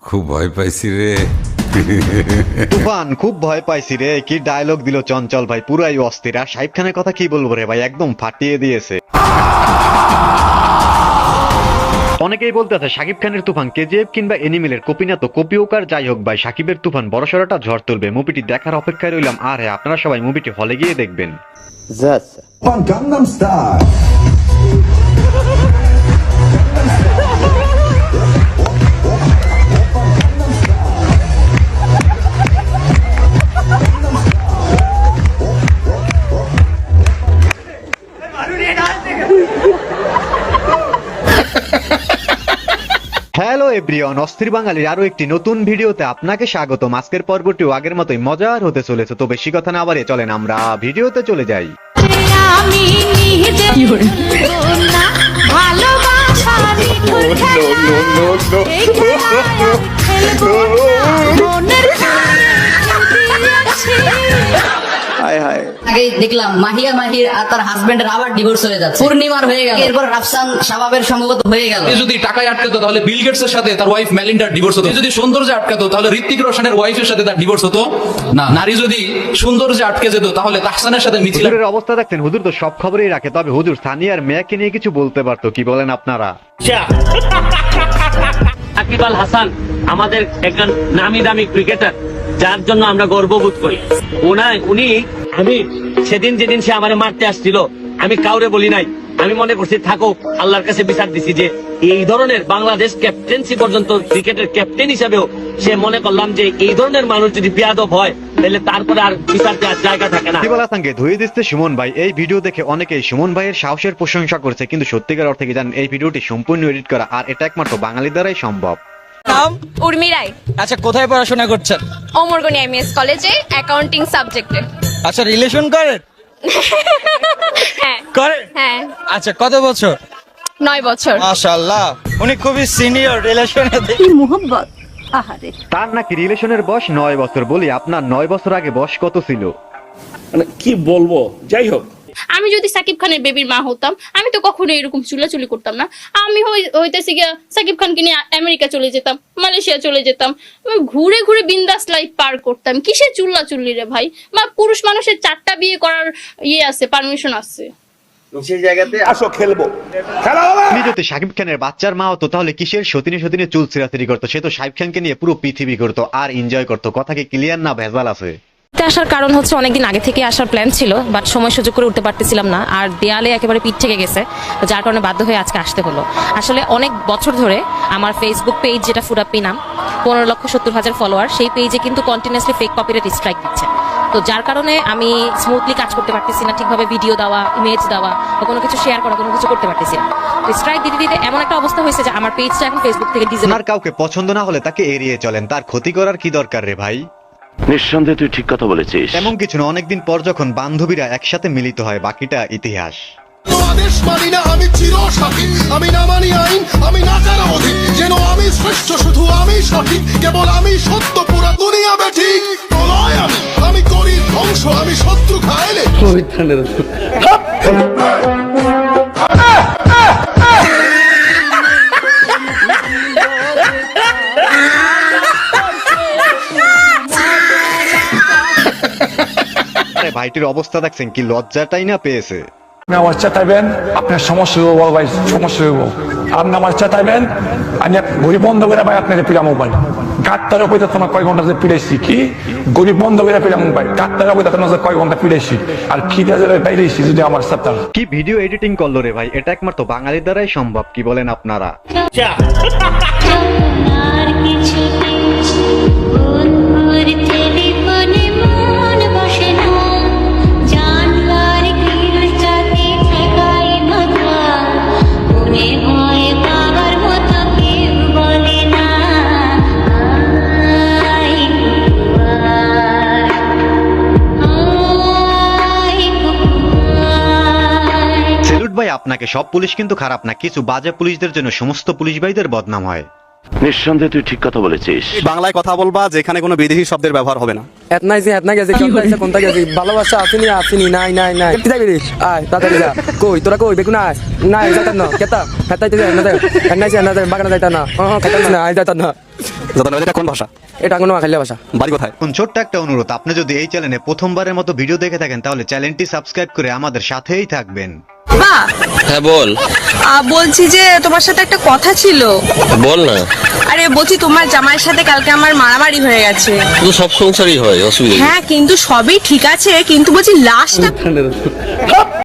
খুব ভয় পাইছি রে। তুফান খুব ভয় পাইছি রে। কি ডায়লগ দিল চঞ্চল ভাই, পুরাই অস্থির। আর শাহিব খানের কথা কি বলবো রে ভাই, একদম ফাটিয়ে দিয়েছে। অনেকেই বলতে আছে শাকিব খানের তুফান কেজিএফ কিংবা এনিমেলের কপি না, তো কপি হোক আর যাই হোক ভাই, শাকিবের তুফান বড়সড়টা ঝড় তুলবে। মুভিটি দেখার অপেক্ষায় রইলাম। আর হ্যাঁ, আপনারা সবাই মুভিটি হলে গিয়ে দেখবেন। Gangnam Style. হ্যালো এভরিওয়ান, অস্থির বাঙালির আরো একটি নতুন ভিডিওতে আপনাকে স্বাগতম। আজকের পর্বটিও আগের মতোই মজার হতে চলেছে। তো বেশি কথা না বাড়িয়ে চলেন আমরা ভিডিওতে চলে যাই। আগেই দেখলাম মাহিয়া মাহির আর তার হাজবেন্ডের আবার ডিভোর্স হয়ে যাচ্ছে, পূর্ণিমার হয়ে গেল, এরপর রাফসান শাবাবের সম্ভবত হয়ে গেল। যদি টাকায় আটকাতো তাহলে বিল গেটস এর সাথে তার ওয়াইফ মেলিন্ডার ডিভোর্স হতো। যদি সৌন্দর্যে আটকাতো তাহলে ঋত্বিক রোশনের ওয়াইফের সাথে তার ডিভোর্স হতো না। নারী যদি সৌন্দর্যে আটকে যেত তাহলে তাহসানের সাথে মিথিলা। হুজুরের অবস্থা দেখছেন, হুজুর তো সব খবরই রাখে। তবে হুজুর সানিয়ার মেয়াকে নিয়ে কিছু বলতে পারতো, কি বলেন আপনারা? সাকিব আল হাসান আমাদের একজন নামি দামি ক্রিকেটার, যার জন্য আমরা গর্ববোধ করি। উনি আমি সেদিন যেদিন সে আমারে মারতে আসছিল, আমি কাউরে বলি নাই। আমি মনে করছি থাকো, আল্লাহর কাছে বিচার দিছি যে এই ধরনের বাংলাদেশ ক্যাপ্টেন্সি পর্যন্ত ক্রিকেটের ক্যাপ্টেন হিসাবেও সে মনে করলাম যে এই ধরনের মানুষ যদি বেয়াদব হয় তাহলে তারপরে আর বিচার দেওয়ার জায়গা থাকে না। সাকিব আল হাসানকে ধুয়ে দিচ্ছে সুমন ভাই। এই ভিডিও দেখে অনেকেই সুমন ভাইয়ের সাহসের প্রশংসা করছে, কিন্তু সত্যিকার অর্থে কি জানেন, এই ভিডিওটি সম্পূর্ণ এডিট করা, আর এটা একমাত্র বাঙালি দ্বারাই সম্ভব। নাম উর্মি রায়। আচ্ছা, কোথায় পড়াশোনা করছেন? অমরগনি এমএস কলেজে অ্যাকাউন্টিং সাবজেক্টে। আচ্ছা, রিলেশন করেন? হ্যাঁ করেন? হ্যাঁ। আচ্ছা, কত বছর? 9 বছর। মাশাআল্লাহ, উনি খুবই সিনিয়র রিলেশনে। মোহাম্মদ আহারে। তার নাকি রিলেশনের বয়স 9 বছর। বলি আপনার 9 বছর আগে বয়স কত ছিল? মানে কি বলবো, যাই হোক। আমি যদি সাকিব খানের বেবির মা হতাম, আমি তো কখনো এরকম চুলাচুলি করতাম না। আমি হইতেছি গিয়া সাকিব খানকে নিয়ে আমেরিকা চলে যেতাম, মালয়েশিয়া চলে যেতাম, ঘুরে ঘুরে বিন্দাস লাইফ পার করতাম। কিসের চুল্লাচুল্লি রে ভাই? বা পুরুষ মানুষের 4টা বিয়ে করার আছে, পারমিশন আছে। সেই জায়গাতে আসো খেলবো, খেলা হবে। তিনি যদি শাকিব খানের বাচ্চার মা হতো তাহলে কিসের সতিনে সতিনে চুল ছিঁড়াছিড়ি করতো? সে তো শাকিব খানকে নিয়ে পুরো পৃথিবী করতো আর এনজয় করতো। কথা কি ক্লিয়ার না ভেজাল আছে? আসার কারণ হচ্ছে অনেকদিন আগে থেকে আসার প্ল্যান ছিল, বাট সময় সুযোগ করে উঠতে পারতেছিলাম না, আর দেয়ালে একেবারে পিঠ থেকে গেছে, যার কারণে বাধ্য হয়ে আজকে আসতে হলো। আসলে অনেক বছর ধরে আমার ফেসবুক পেজ, যেটা ফুডাপ্পি নাম, 15,70,000 ফলোয়ার, সেই পেজে কিন্তু কন্টিনিউয়াসলি ফেক কপিরাইট স্ট্রাইক দিচ্ছে। তো যার কারণে আমি স্মুথলি কাজ করতে পারতেছি না, ঠিকভাবে ভিডিও দেওয়া, ইমেজ দেওয়া বা কোনো কিছু শেয়ার করা, কোনো কিছু করতে পারতেছি না। তো স্ট্রাইক দিতে দিতে এমন একটা অবস্থা হয়েছে যে আমার পেজটা এখন ফেসবুক থেকে ডিজেবল। আপনার কাউকে পছন্দ না হলে তাকে এড়িয়ে চলেন, তার ক্ষতি করার কি দরকার রে ভাই? নিঃসন্দেহে তুই ঠিক কথা বলেছিস। এমন কিছু না, অনেকদিন পর যখন বান্ধবীরা একসাথে মিলিত হয়, বাকিটা ইতিহাস। আদেশ মানি না আমি চিরসাথী, আমি না মানি আইন, আমি না কারো অধীন, যেন আমি শ্রেষ্ঠ, শুধু আমি সঠিক, কেবল আমি সত্য, পুরা দুনিয়া বেঠিক। প্রলয় আমি করি ধ্বংস, আমি শত্রু খাইলে আরে ভাইটির অবস্থা দেখছেন, কি লজ্জাটাই না পেয়েছে। নামাজ চাইবেন, আপনার সমস্যা হইব ভাই, সমস্যা হইব। আর নামাজ চাইবেন, আমি গরিব বন্ধ করে ভাই আপনার পিড়া মোবাইল গাত্তার উপরে তোমার কয় ঘন্টা যে পিড়াইছি, কি গরিব বন্ধ করে পিড়া মোবাইল গাত্তার উপরে তোমার কয় ঘন্টা পিড়াইছি, আর খিদে বাইরেছি যদি আমার সাথে। কি ভিডিও এডিটিং করলো রে ভাই, এটা একমাত্র বাঙালির দ্বারাই সম্ভব, কি বলেন আপনারা? ভাই আপনাকে, সব পুলিশ কিন্তু খারাপ না, কিছু বাজে পুলিশদের জন্য সমস্ত পুলিশ ভাইদের বদনাম হয়। নিঃসন্দেহে তুই ঠিক কথা বলেছিস। বাংলায় কথা বলবা যেখানে কোনো বিদেশি শব্দের ব্যবহার হবে না। এতনা গেছে কোনটা গেছে ভালোবাসা আসেনি নাই কি যাবি রে আয় তাড়াতাড়ি যা কই তোরা কই দেখু না না যাইতা না কেতা হাতাইতে যা না বাগানে যাইতা না খাইতা না আয় যাইতা না। এটা কোন ভাষা? এটা কোনো খাইলে ভাষা। বাড়ি কোথায়? কোন ছোট্ট একটা অনুরোধ, আপনি যদি এই চ্যানেলে প্রথমবারের মতো ভিডিও দেখে থাকেন তাহলে চ্যানেলটি সাবস্ক্রাইব করে আমাদের সাথেই থাকবেন। হ্যাঁ বল। বলছি যে তোমার সাথে একটা কথা ছিল। বল না। আরে বলছি তোমার জামাইয়ের সাথে কালকে আমার মারামারি হয়ে গেছে। তো সব সংসারই হয়, অসুবিধা হ্যাঁ কিন্তু সবই ঠিক আছে, কিন্তু বলছি লাশটা